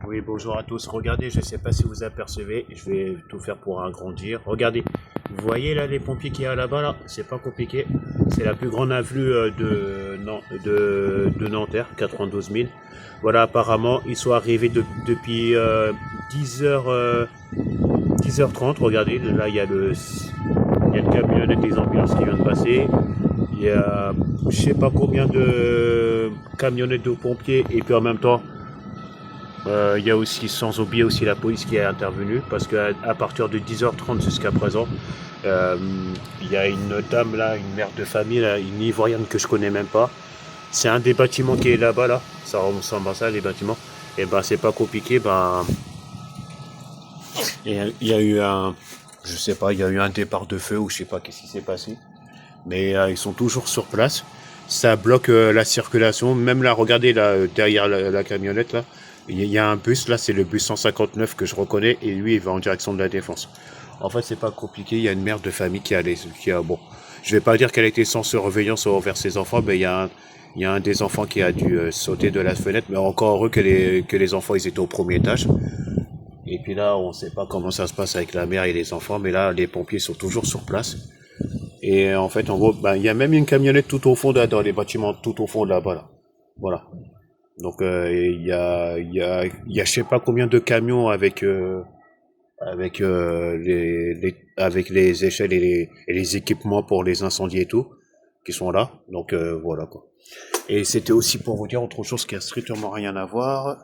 Oui, bonjour à tous. Regardez, je ne sais pas si vous apercevez, je vais tout faire pour agrandir. Regardez, vous voyez là les pompiers qu'il y a là-bas là, c'est pas compliqué. C'est la plus grande avenue de Nanterre, 92 000. Voilà, apparemment, ils sont arrivés depuis 10h, 10h30. Regardez, là il y a le camionnette des ambulances qui vient de passer. Il y a je sais pas combien de camionnettes de pompiers et puis en même temps il y a aussi, sans oublier aussi la police qui est intervenue, parce qu'à partir de 10h30 jusqu'à présent, euh, il y a une dame là, une mère de famille, là, une Ivoirienne que je connais même pas. C'est un des bâtiments qui est là-bas, là. Ça ressemble à ça, les bâtiments. Et ben, c'est pas compliqué. Ben, il y a eu je sais pas, il y a eu un départ de feu ou je sais pas qu'est-ce qui s'est passé. Mais ils sont toujours sur place. Ça bloque la circulation. Même là, regardez là, derrière la camionnette, là, il y a un bus, là, c'est le bus 159 que je reconnais, et lui, il va en direction de la Défense. En fait, c'est pas compliqué. Il y a une mère de famille bon, je vais pas dire qu'elle était sans surveillance envers ses enfants, mais il y a un des enfants qui a dû sauter de la fenêtre, mais encore heureux que les enfants, ils étaient au premier étage. Et puis là, on sait pas comment ça se passe avec la mère et les enfants, mais là, les pompiers sont toujours sur place. Et en fait, en gros, ben, il y a même une camionnette tout au fond, là, dans les bâtiments, tout au fond là-bas, là. Voilà. Donc, je sais pas combien de camions avec les échelles et les équipements pour les incendies et tout, qui sont là. Donc, voilà, quoi. Et c'était aussi pour vous dire autre chose qui a strictement rien à voir,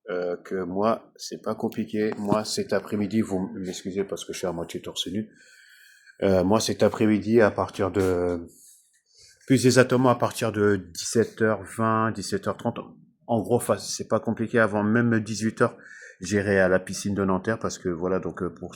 que moi, c'est pas compliqué. Moi, cet après-midi, vous m'excusez parce que je suis à moitié torse nu. Moi, cet après-midi, à partir de plus exactement à partir de 17h20, 17h30. En gros, c'est pas compliqué. Avant même 18h, j'irai à la piscine de Nanterre parce que voilà, donc pour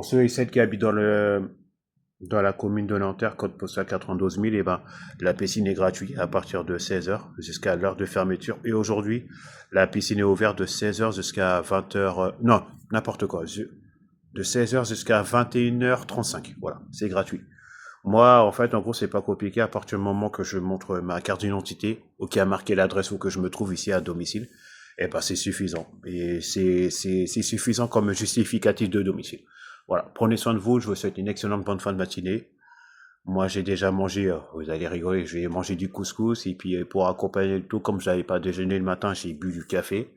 ceux et celles qui habitent dans la commune de Nanterre, code postal 92 000, et ben, la piscine est gratuite à partir de 16h jusqu'à l'heure de fermeture. Et aujourd'hui, la piscine est ouverte de 16h jusqu'à 20h, non, n'importe quoi, de 16h jusqu'à 21h35. Voilà, c'est gratuit. Moi, en fait, en gros, c'est pas compliqué à partir du moment que je montre ma carte d'identité ou qui a marqué l'adresse où que je me trouve ici à domicile, eh ben, c'est suffisant. Et c'est suffisant comme justificatif de domicile. Voilà. Prenez soin de vous. Je vous souhaite une excellente bonne fin de matinée. Moi, j'ai déjà mangé, vous allez rigoler, j'ai mangé du couscous et puis pour accompagner le tout, comme j'avais pas déjeuné le matin, j'ai bu du café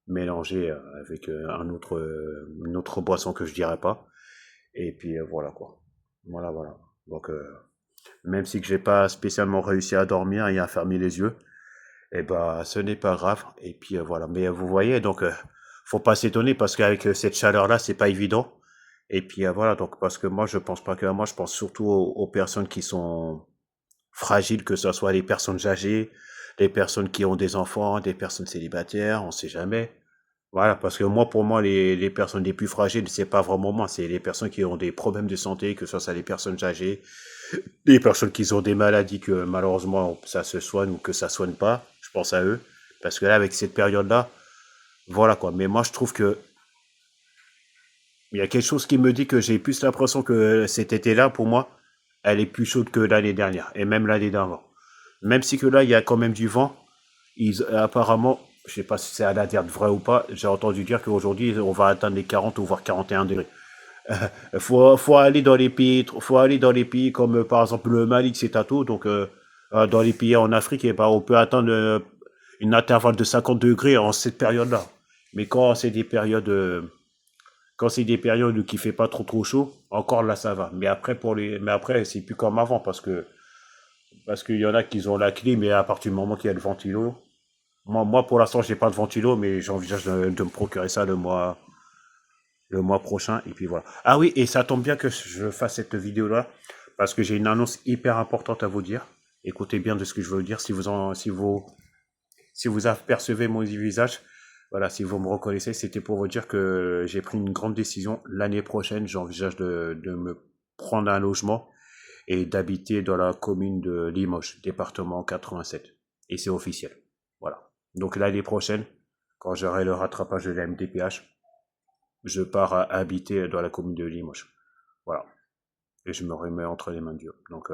mélangé avec une autre boisson que je dirais pas. Et puis voilà quoi. Voilà, voilà. Donc, même si que j'ai pas spécialement réussi à dormir et à fermer les yeux, eh ben, ce n'est pas grave. Et puis voilà. Mais vous voyez, donc, faut pas s'étonner parce qu'avec cette chaleur-là, c'est pas évident. Et puis voilà, donc parce que moi, je pense pas que à moi, je pense surtout aux personnes qui sont fragiles, que ce soit les personnes âgées, les personnes qui ont des enfants, des personnes célibataires, on sait jamais. Voilà, parce que moi, pour moi, les personnes les plus fragiles, c'est pas vraiment moi, c'est les personnes qui ont des problèmes de santé, que ce soit les personnes âgées, les personnes qui ont des maladies que malheureusement ça se soigne ou que ça soigne pas, je pense à eux. Parce que là, avec cette période-là, voilà quoi. Mais moi, je trouve que il y a quelque chose qui me dit que j'ai plus l'impression que cet été-là, pour moi, elle est plus chaude que l'année dernière, et même l'année d'avant. Même si que là, il y a quand même du vent, apparemment, je sais pas si c'est à la dire vrai ou pas, j'ai entendu dire qu'aujourd'hui, on va atteindre les 40 ou voire 41 degrés. Faut aller dans les pays, faut aller dans les pays comme par exemple le Mali, c'est à tout. Donc dans les pays en Afrique, eh ben, on peut atteindre une intervalle de 50 degrés en cette période-là. Mais quand c'est des périodes où il fait pas trop chaud, encore là ça va. Mais après c'est plus comme avant parce qu'il y en a qui ont la clim mais à partir du moment qu'il y a le ventilo. Moi pour l'instant j'ai pas de ventilo mais j'envisage de me procurer ça le mois prochain, et puis voilà. Ah oui, et ça tombe bien que je fasse cette vidéo-là, parce que j'ai une annonce hyper importante à vous dire. Écoutez bien de ce que je veux dire, si vous apercevez mon visage, voilà, si vous me reconnaissez, c'était pour vous dire que j'ai pris une grande décision. L'année prochaine, j'envisage de me prendre un logement et d'habiter dans la commune de Limoges, département 87. Et c'est officiel. Voilà. Donc l'année prochaine, quand j'aurai le rattrapage de la MDPH, je pars à habiter dans la commune de Limoges. Voilà. Et je me remets entre les mains de Dieu. Donc,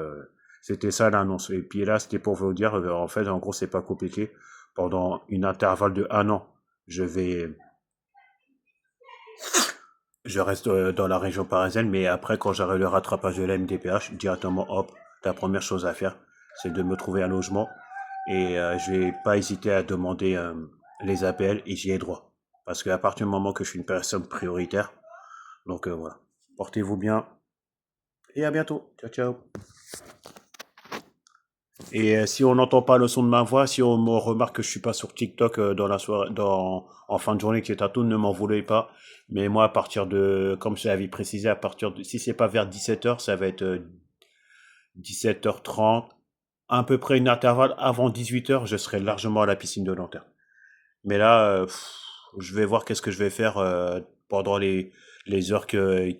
c'était ça l'annonce. Et puis là, c'était pour vous dire, en fait, en gros, c'est pas compliqué. pendant une intervalle de 1 an, je reste dans la région parisienne, mais après, quand j'aurai le rattrapage de la MDPH, directement, hop, la première chose à faire, c'est de me trouver un logement. Et je vais pas hésiter à demander les APL et j'y ai droit. Parce qu'à partir du moment que je suis une personne prioritaire, donc voilà. Portez-vous bien et à bientôt. Ciao, ciao. Et si on n'entend pas le son de ma voix, si on me remarque que je suis pas sur TikTok dans la soirée, en fin de journée, etc., tout, ne m'en voulez pas. Mais moi, à partir de, comme je l'avais précisé, à partir de, si c'est pas vers 17h, ça va être 17h30, à peu près une intervalle avant 18h, je serai largement à la piscine de Nanterre. Mais là, je vais voir qu'est-ce que je vais faire pendant les heures que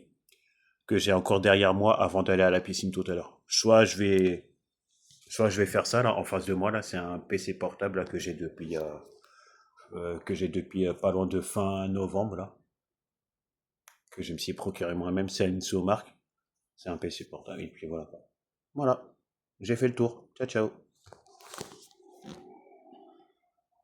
j'ai encore derrière moi avant d'aller à la piscine tout à l'heure. Soit je vais faire ça là en face de moi là, c'est un PC portable là, que j'ai depuis pas loin de fin novembre là, que je me suis procuré moi-même, c'est une sous-marque, c'est un PC portable et puis voilà. Voilà, j'ai fait le tour. Ciao ciao.